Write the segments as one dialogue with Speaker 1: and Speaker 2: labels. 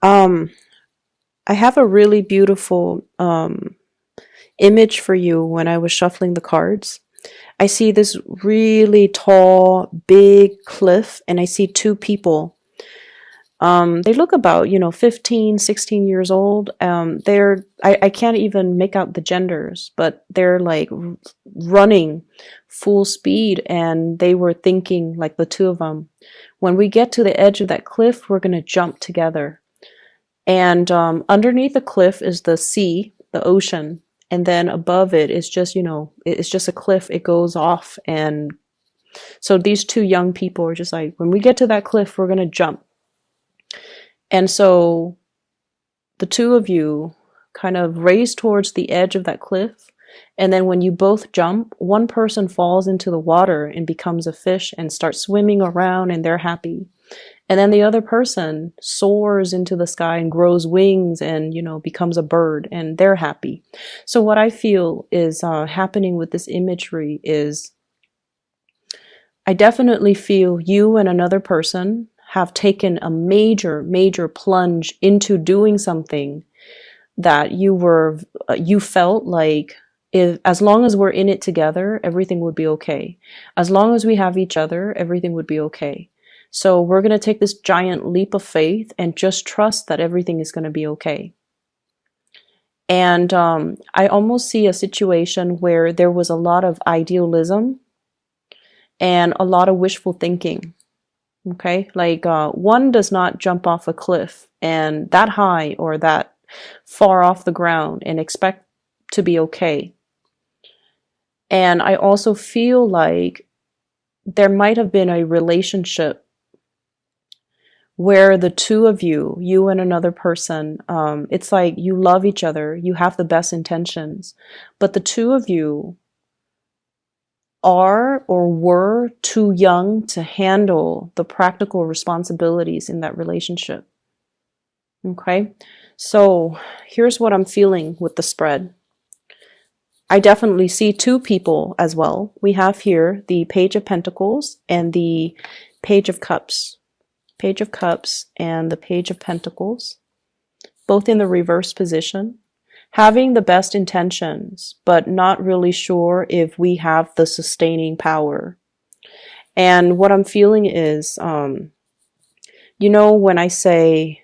Speaker 1: Um, I have a really beautiful image for you when I was shuffling the cards. I see this really tall, big cliff, and I see two people. They look about, 15, 16 years old. I can't even make out the genders, but they're like running full speed, and they were thinking, like the two of them, when we get to the edge of that cliff, we're going to jump together. And underneath the cliff is the sea, the ocean. And then above it is just, it's just a cliff. It goes off. And so these two young people are just like, when we get to that cliff, we're going to jump. And so the two of you kind of race towards the edge of that cliff. And then when you both jump, one person falls into the water and becomes a fish and starts swimming around, and they're happy. And then the other person soars into the sky and grows wings and, becomes a bird, and they're happy. So what I feel is happening with this imagery is I definitely feel you and another person have taken a major, major plunge into doing something that you felt like, if, as long as we're in it together, everything would be okay. As long as we have each other, everything would be okay. So we're going to take this giant leap of faith and just trust that everything is going to be okay. And I almost see a situation where there was a lot of idealism and a lot of wishful thinking. Okay, like one does not jump off a cliff and that high or that far off the ground and expect to be okay. And I also feel like there might have been a relationship where the two of you, you and another person, it's like you love each other, you have the best intentions, but the two of you are or were too young to handle the practical responsibilities in that relationship. Okay, so here's what I'm feeling with the spread. I definitely see two people as well. We have here the Page of Pentacles and the Page of Cups. Page of Cups and the Page of Pentacles, both in the reverse position, having the best intentions, but not really sure if we have the sustaining power. And what I'm feeling is, when I say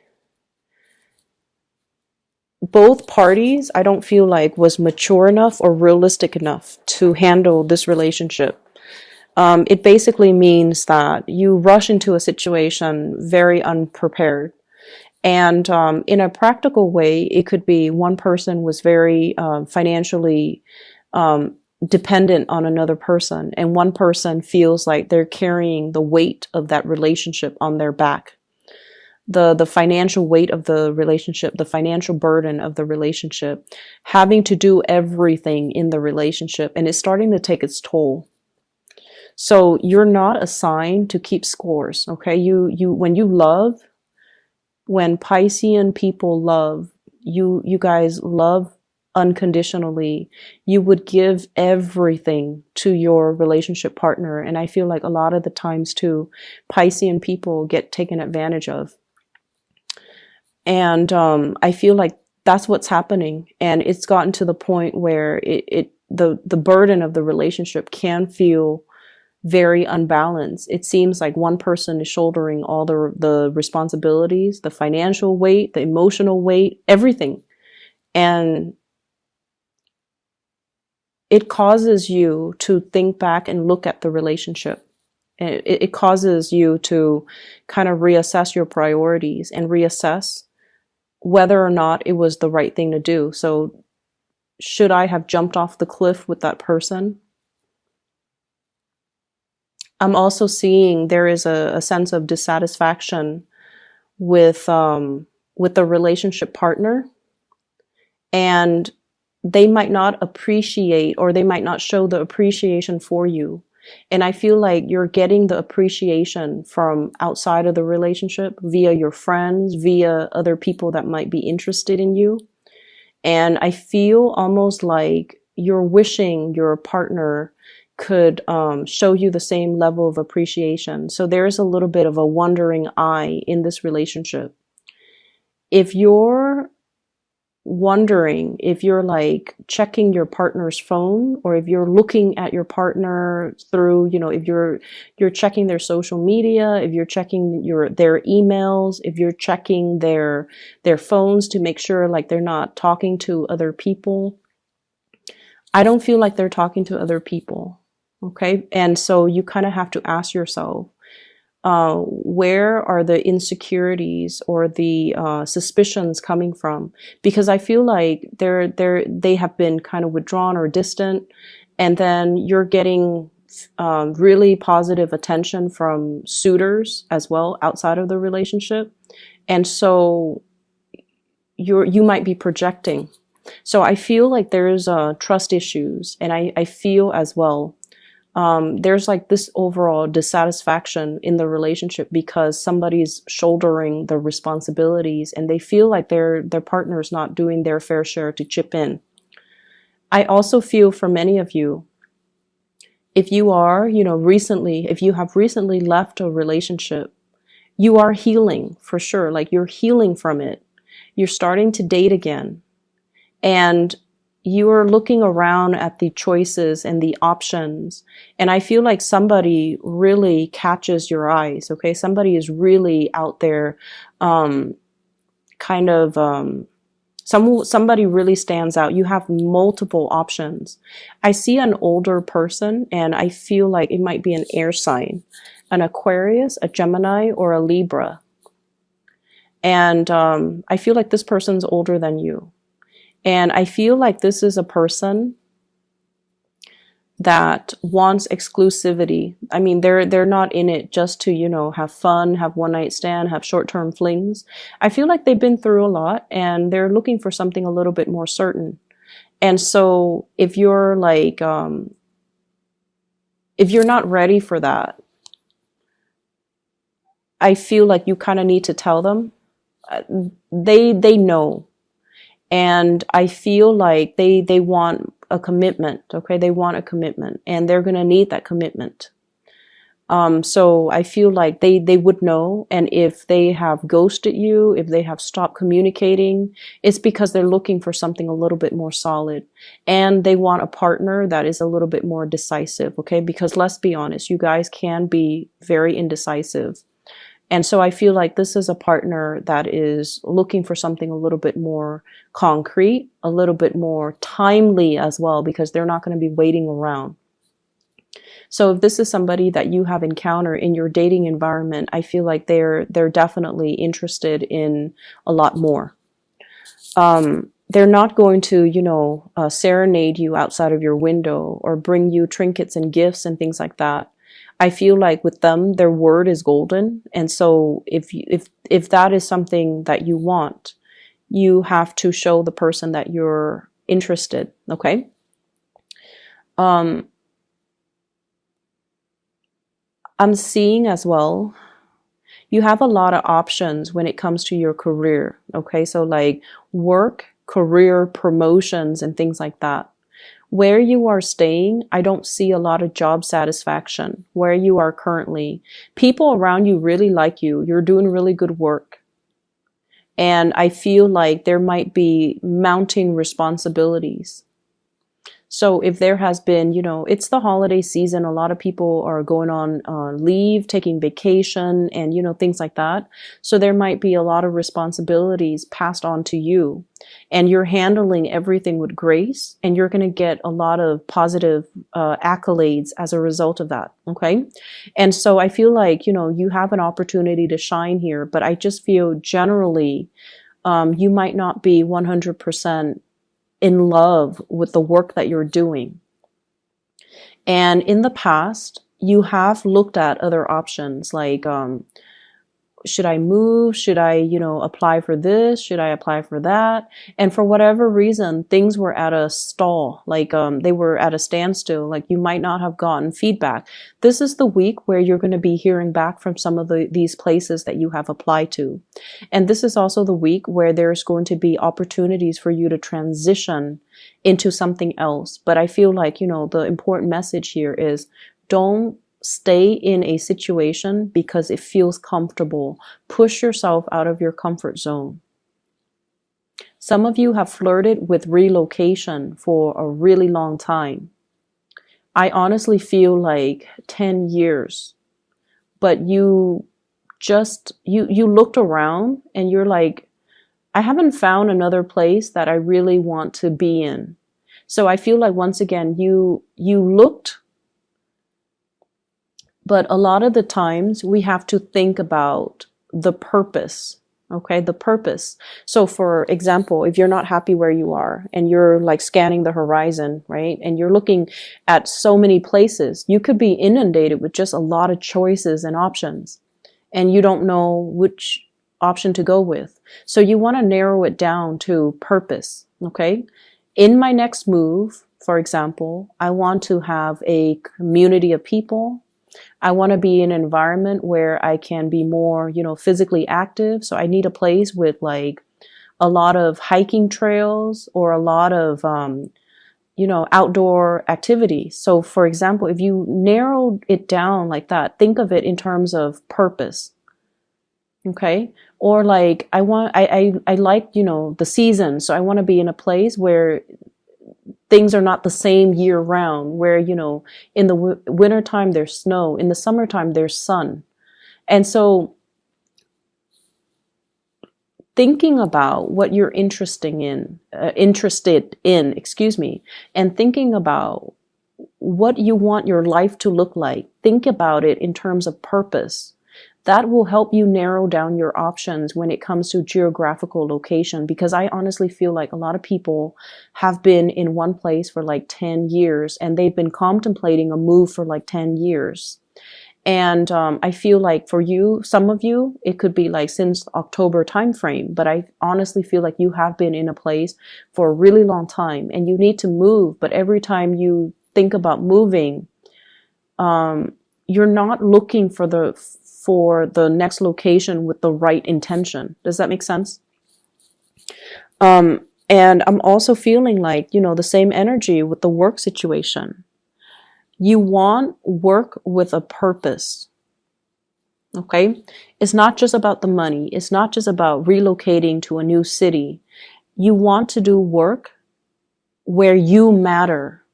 Speaker 1: both parties, I don't feel like was mature enough or realistic enough to handle this relationship. It basically means that you rush into a situation very unprepared. And in a practical way, it could be one person was very financially dependent on another person, and one person feels like they're carrying the weight of that relationship on their back. The financial weight of the relationship, the financial burden of the relationship, having to do everything in the relationship, and it's starting to take its toll. So you're not assigned to keep scores, okay? When you love, when Piscean people love, you guys love unconditionally. You would give everything to your relationship partner. And I feel like a lot of the times too, Piscean people get taken advantage of. And I feel like that's what's happening. And it's gotten to the point where the burden of the relationship can feel very unbalanced. It seems like one person is shouldering all the responsibilities, the financial weight, the emotional weight, everything. And it causes you to think back and look at the relationship. It causes you to kind of reassess your priorities and reassess whether or not it was the right thing to do. So should I have jumped off the cliff with that person? I'm also seeing there is a sense of dissatisfaction with the relationship partner, and they might not appreciate, or they might not show the appreciation for you. And I feel like you're getting the appreciation from outside of the relationship via your friends, via other people that might be interested in you. And I feel almost like you're wishing your partner could show you the same level of appreciation. So there's a little bit of a wondering eye in this relationship. if you're wondering, if you're like checking your partner's phone, or if you're looking at your partner through, if you're checking their social media, if you're checking their emails, if you're checking their phones to make sure like they're not talking to other people, I don't feel like they're talking to other people. Okay. And so you kind of have to ask yourself, where are the insecurities or the suspicions coming from? Because I feel like they have been kind of withdrawn or distant, and then you're getting really positive attention from suitors as well outside of the relationship, and so you might be projecting. So I feel like there's trust issues, and I feel as well there's like this overall dissatisfaction in the relationship because somebody's shouldering the responsibilities and they feel like their partner's not doing their fair share to chip in. I also feel for many of you, if you are, if you have recently left a relationship, you are healing for sure. Like you're healing from it. You're starting to date again. And you are looking around at the choices and the options. And I feel like somebody really catches your eyes. Okay. Somebody is really out there, kind of, somebody really stands out. You have multiple options. I see an older person and I feel like it might be an air sign, an Aquarius, a Gemini, or a Libra. And, I feel like this person's older than you. And I feel like this is a person that wants exclusivity. I mean, they're not in it just to, have fun, have one night stand, have short-term flings. I feel like they've been through a lot and they're looking for something a little bit more certain. And so if you're like, if you're not ready for that, I feel like you kind of need to tell them. They know. And I feel like they want a commitment. Okay. They want a commitment and they're going to need that commitment. So I feel like they would know. And if they have ghosted you, if they have stopped communicating, it's because they're looking for something a little bit more solid and they want a partner that is a little bit more decisive. Okay. Because let's be honest, you guys can be very indecisive. And so I feel like this is a partner that is looking for something a little bit more concrete, a little bit more timely as well, because they're not going to be waiting around. So if this is somebody that you have encountered in your dating environment, I feel like they're definitely interested in a lot more. They're not going to, serenade you outside of your window or bring you trinkets and gifts and things like that. I feel like with them, their word is golden. And so if that is something that you want, you have to show the person that you're interested. Okay. I'm seeing as well, you have a lot of options when it comes to your career. Okay. So like work, career, promotions, and things like that. Where you are staying, I don't see a lot of job satisfaction. Where you are currently, people around you really like you. You're doing really good work. And I feel like there might be mounting responsibilities. So if there has been, it's the holiday season, a lot of people are going on leave, taking vacation and, things like that. So there might be a lot of responsibilities passed on to you and you're handling everything with grace and you're going to get a lot of positive accolades as a result of that. Okay. And so I feel like, you have an opportunity to shine here, but I just feel generally you might not be 100% in love with the work that you're doing. And in the past, you have looked at other options like, should I move? Should I, apply for this? Should I apply for that? And for whatever reason, things were at a stall, like they were at a standstill, like you might not have gotten feedback. This is the week where you're going to be hearing back from some of these places that you have applied to. And this is also the week where there's going to be opportunities for you to transition into something else. But I feel like, the important message here is don't stay in a situation because it feels comfortable. Push yourself out of your comfort zone. Some of you have flirted with relocation for a really long time. I honestly feel like 10 years, but you looked around and you're like, I haven't found another place that I really want to be in. So I feel like once again, you looked, but a lot of the times we have to think about the purpose. Okay, the purpose. So for example, if you're not happy where you are and you're like scanning the horizon, right? And you're looking at so many places, you could be inundated with just a lot of choices and options, and you don't know which option to go with. So you want to narrow it down to purpose. Okay. In my next move, for example, I want to have a community of people. I want to be in an environment where I can be more, physically active. So I need a place with like a lot of hiking trails or a lot of, outdoor activity. So for example, if you narrow it down like that, think of it in terms of purpose. Okay. Or like, I like, the season. So I want to be in a place where things are not the same year round, where, in the wintertime there's snow, in the summertime there's sun. And so thinking about what you're interested in, and thinking about what you want your life to look like, think about it in terms of purpose. That will help you narrow down your options when it comes to geographical location, because I honestly feel like a lot of people have been in one place for like 10 years and they've been contemplating a move for like 10 years. And I feel like for you, some of you, it could be like since October timeframe, but I honestly feel like you have been in a place for a really long time and you need to move. But every time you think about moving, you're not looking for the next location with the right intention. Does that make sense? And I'm also feeling like, the same energy with the work situation. You want work with a purpose. Okay? It's not just about the money. It's not just about relocating to a new city. You want to do work where you matter.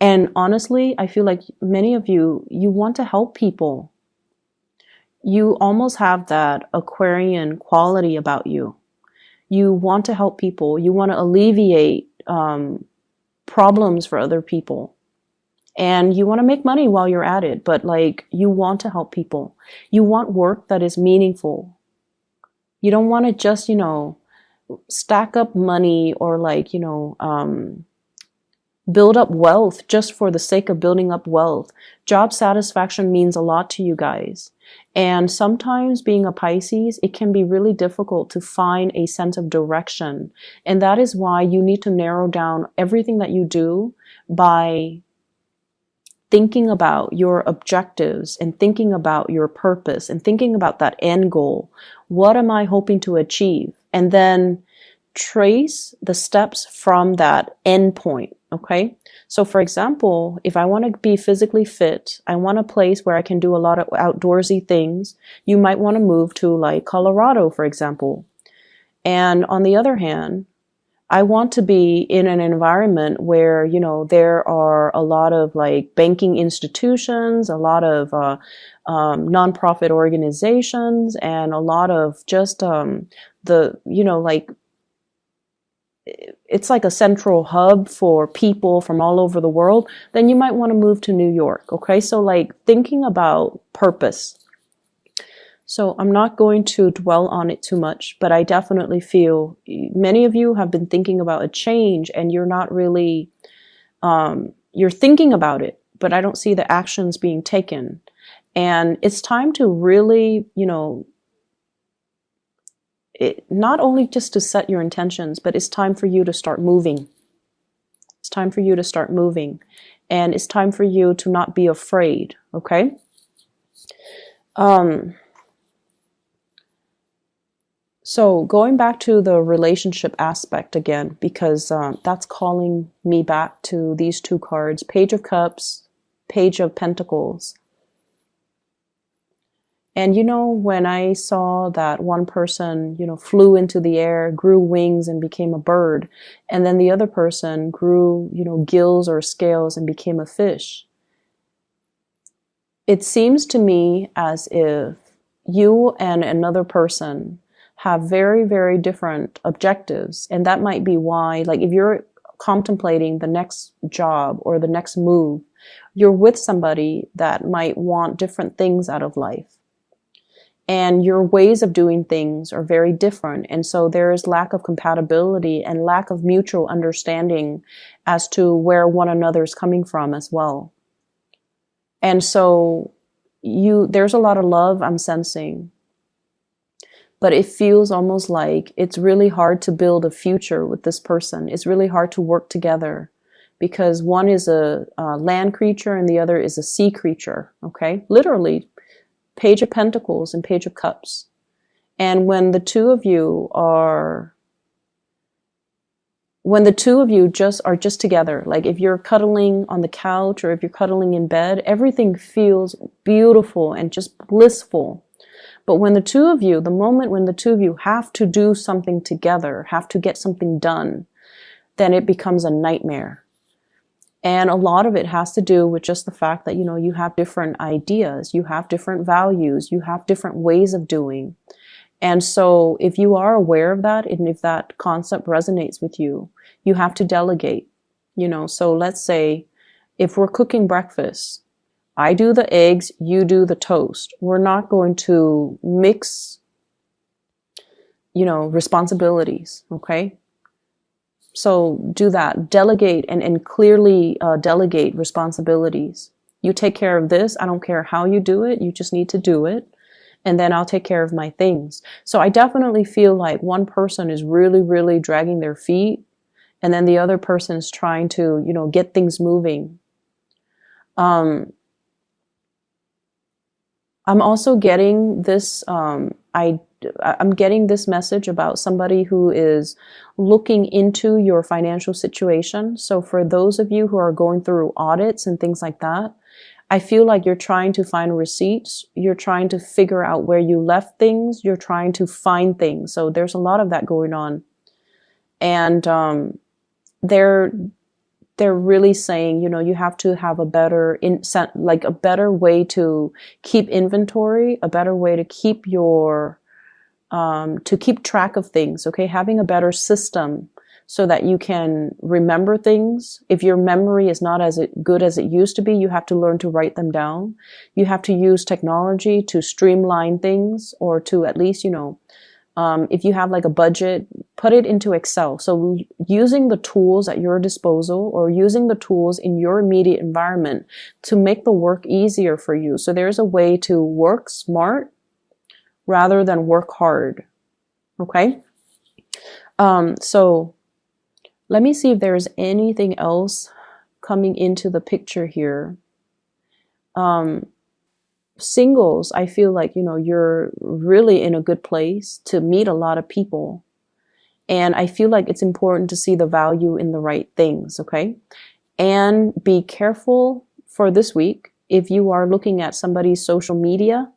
Speaker 1: And honestly, I feel like many of you want to help people. You almost have that Aquarian quality about you. You want to help people. You want to alleviate problems for other people. And you want to make money while you're at it, but like you want to help people. You want work that is meaningful. You don't want to just, stack up money or like, build up wealth just for the sake of building up wealth. Job satisfaction means a lot to you guys. And sometimes being a Pisces, it can be really difficult to find a sense of direction. And that is why you need to narrow down everything that you do by thinking about your objectives and thinking about your purpose and thinking about that end goal. What am I hoping to achieve? And then trace the steps from that end point. Okay. So for example, if I want to be physically fit, I want a place where I can do a lot of outdoorsy things. You might want to move to like Colorado, for example. And on the other hand, I want to be in an environment where, there are a lot of like banking institutions, a lot of nonprofit organizations, and a lot of just it's like a central hub for people from all over the world. Then you might want to move to New York. Okay. So like thinking about purpose. So I'm not going to dwell on it too much, but I definitely feel many of you have been thinking about a change and you're not really, you're thinking about it, but I don't see the actions being taken. And it's time to really, not only just to set your intentions, but it's time for you to start moving. It's time for you to start moving. And it's time for you to not be afraid. Okay? So going back to the relationship aspect again, because that's calling me back to these two cards, Page of Cups, Page of Pentacles. And you know, when I saw that one person, you know, flew into the air, grew wings and became a bird, and then the other person grew, you know, gills or scales and became a fish, it seems to me as if you and another person have very, very different objectives. And that might be why, like, if you're contemplating the next job or the next move, you're with somebody that might want different things out of life. And your ways of doing things are very different. And so there is lack of compatibility and lack of mutual understanding as to where one another is coming from as well. And so there's a lot of love I'm sensing, but it feels almost like it's really hard to build a future with this person. It's really hard to work together because one is a land creature and the other is a sea creature. Okay. Literally, Page of Pentacles and Page of Cups. And when the two of you just are just together, like if you're cuddling on the couch or if you're cuddling in bed, everything feels beautiful and just blissful. But when the moment when the two of you have to do something together, have to get something done, then it becomes a nightmare. And a lot of it has to do with just the fact that, you know, you have different ideas, you have different values, you have different ways of doing. And so if you are aware of that, and if that concept resonates with you, you have to delegate, you know. So let's say if we're cooking breakfast, I do the eggs, you do the toast. We're not going to mix, you know, responsibilities. Okay. So do that, delegate and clearly delegate responsibilities. You take care of this. I don't care how you do it. You just need to do it. And then I'll take care of my things. So I definitely feel like one person is really, really dragging their feet. And then the other person is trying to, you know, get things moving. I'm also getting this, I'm getting this message about somebody who is looking into your financial situation. So for those of you who are going through audits and things like that, I feel like you're trying to find receipts. You're trying to figure out where you left things. You're trying to find things. So there's a lot of that going on. And they're really saying, you know, you have to have a better like a better way to keep inventory, a better way to keep your to keep track of things. Okay, having a better system so that you can remember things. If your memory is not as good as it used to be, you have to learn to write them down. You have to use technology to streamline things, or to at least, you know, if you have like a budget, put it into Excel. So using the tools at your disposal, or using the tools in your immediate environment to make the work easier for you. So there's a way to work smart rather than work hard. Okay. So let me see if there's anything else coming into the picture here. Singles, I feel like, you know, you're really in a good place to meet a lot of people. And I feel like it's important to see the value in the right things. Okay. And be careful for this week. If you are looking at somebody's social media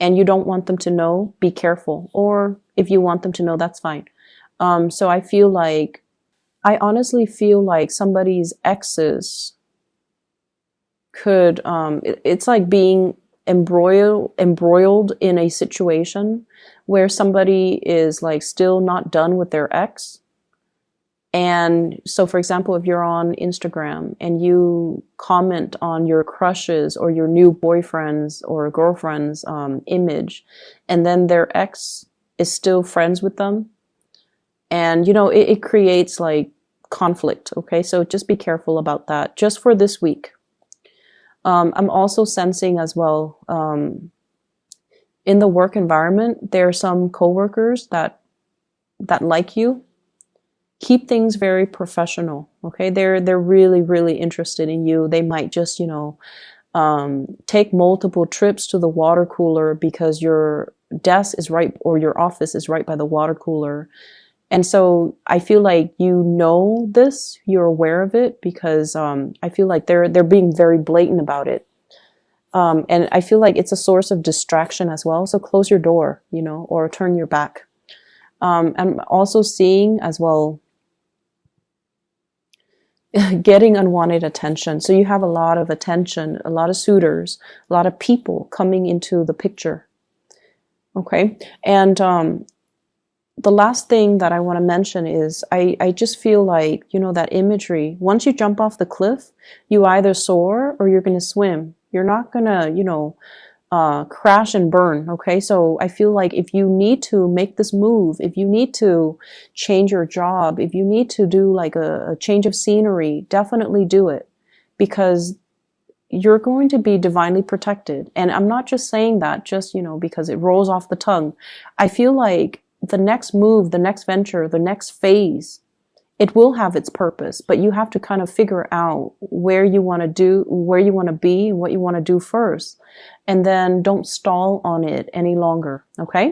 Speaker 1: and you don't want them to know, be careful. Or if you want them to know, that's fine. So I honestly feel like somebody's exes could, it's like being embroiled in a situation where somebody is like still not done with their ex. And so, for example, if you're on Instagram and you comment on your crushes or your new boyfriend's or girlfriend's image, and then their ex is still friends with them, and, you know, it creates like conflict. Okay, so just be careful about that, just for this week. I'm also sensing as well, in the work environment, there are some coworkers that like you. Keep things very professional. Okay, they're really, really interested in you. They might just, you know, take multiple trips to the water cooler because your desk is right, or your office is right by the water cooler. And so I feel like, you know, you're aware of it, because I feel like they're being very blatant about it. And I feel like it's a source of distraction as well. So close your door, you know, or turn your back. I'm also seeing as well getting unwanted attention. So you have a lot of attention, a lot of suitors, a lot of people coming into the picture. Okay. And the last thing that I want to mention is I just feel like, you know, that imagery, once you jump off the cliff, you either soar or you're going to swim. You're not going to, you know, crash and burn. Okay. So I feel like if you need to make this move, if you need to change your job, if you need to do like a change of scenery, definitely do it, because you're going to be divinely protected. And I'm not just saying that just, you know, because it rolls off the tongue. I feel like the next move, the next venture, the next phase, it will have its purpose, but you have to kind of figure out where you want to do, where you want to be, what you want to do first. And then don't stall on it any longer. Okay.